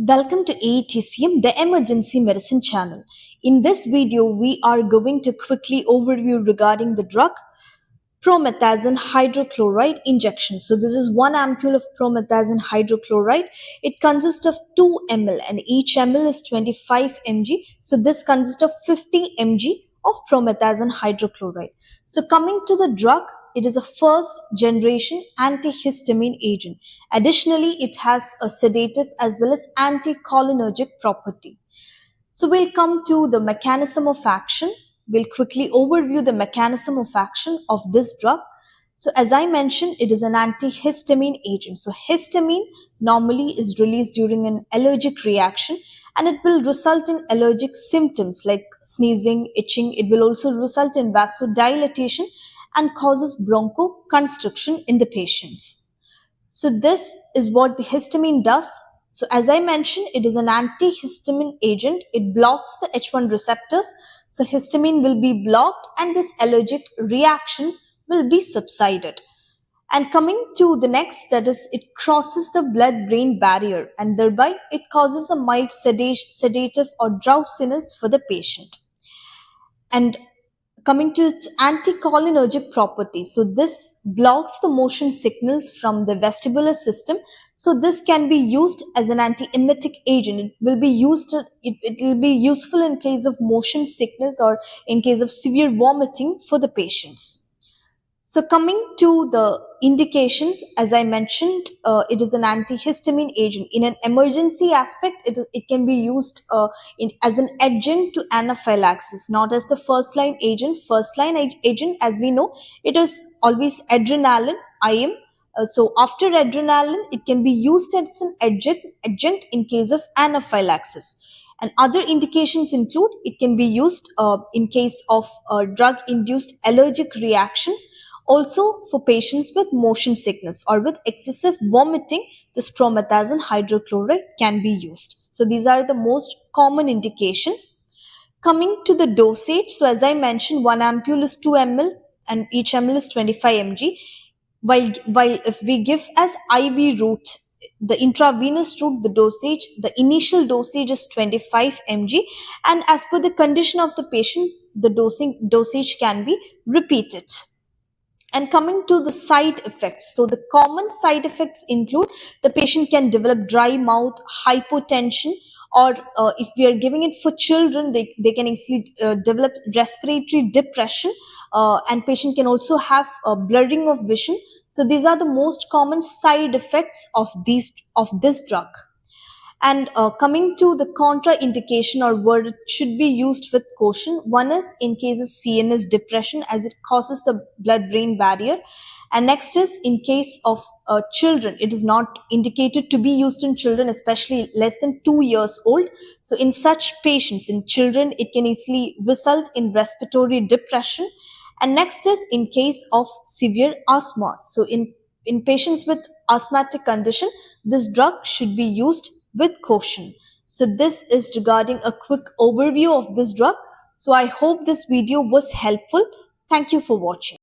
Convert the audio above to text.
Welcome to AETCM, the Emergency Medicine channel. In this video, we are going to quickly overview regarding the drug promethazine hydrochloride injection. So this is 1 ampule of promethazine hydrochloride. It consists of 2 ml and each ml is 25 mg. So this consists of 50 mg of promethazine hydrochloride. So coming to the drug, it is a first generation antihistamine agent. Additionally, it has a sedative as well as anticholinergic property. So we'll come to the mechanism of action. We'll quickly overview the mechanism of action of this drug. So as I mentioned, it is an antihistamine agent. So histamine normally is released during an allergic reaction and it will result in allergic symptoms like sneezing, itching. It will also result in vasodilatation and causes bronchoconstriction in the patients. So this is what the histamine does. So as I mentioned, it is an antihistamine agent. It blocks the H1 receptors. So histamine will be blocked and these allergic reactions will be subsided. And coming to the next, that is, it crosses the blood-brain barrier and thereby it causes a mild sedative or drowsiness for the patient. And coming to its anticholinergic properties, so this blocks the motion signals from the vestibular system. So this can be used as an antiemetic agent. It will be useful in case of motion sickness or in case of severe vomiting for the patients. So coming to the indications, as I mentioned, it is an antihistamine agent. In an emergency aspect, it can be used as an adjunct to anaphylaxis, not as the first line agent. First line agent, as we know, it is always adrenaline, IM. So after adrenaline, it can be used as an adjunct in case of anaphylaxis. And other indications include it can be used in case of drug-induced allergic reactions. Also, for patients with motion sickness or with excessive vomiting, this promethazine hydrochloride can be used. So these are the most common indications. Coming to the dosage, so as I mentioned, 1 ampule is 2 ml and each ml is 25 mg. While if we give as IV route, the intravenous route, the initial dosage is 25 mg, and as per the condition of the patient, the dosage can be repeated. And coming to the side effects, so the common side effects include the patient can develop dry mouth, hypotension, or if we are giving it for children, they can easily develop respiratory depression, and patient can also have a blurring of vision. So these are the most common side effects of this drug. And coming to the contraindication or word it should be used with caution. One is in case of CNS depression as it causes the blood-brain barrier. And next is in case of children. It is not indicated to be used in children, especially less than 2 years old. So in such patients, in children, it can easily result in respiratory depression. And next is in case of severe asthma. So in patients with asthmatic condition, this drug should be used with caution. So this is regarding a quick overview of this drug. So I hope this video was helpful. Thank you for watching.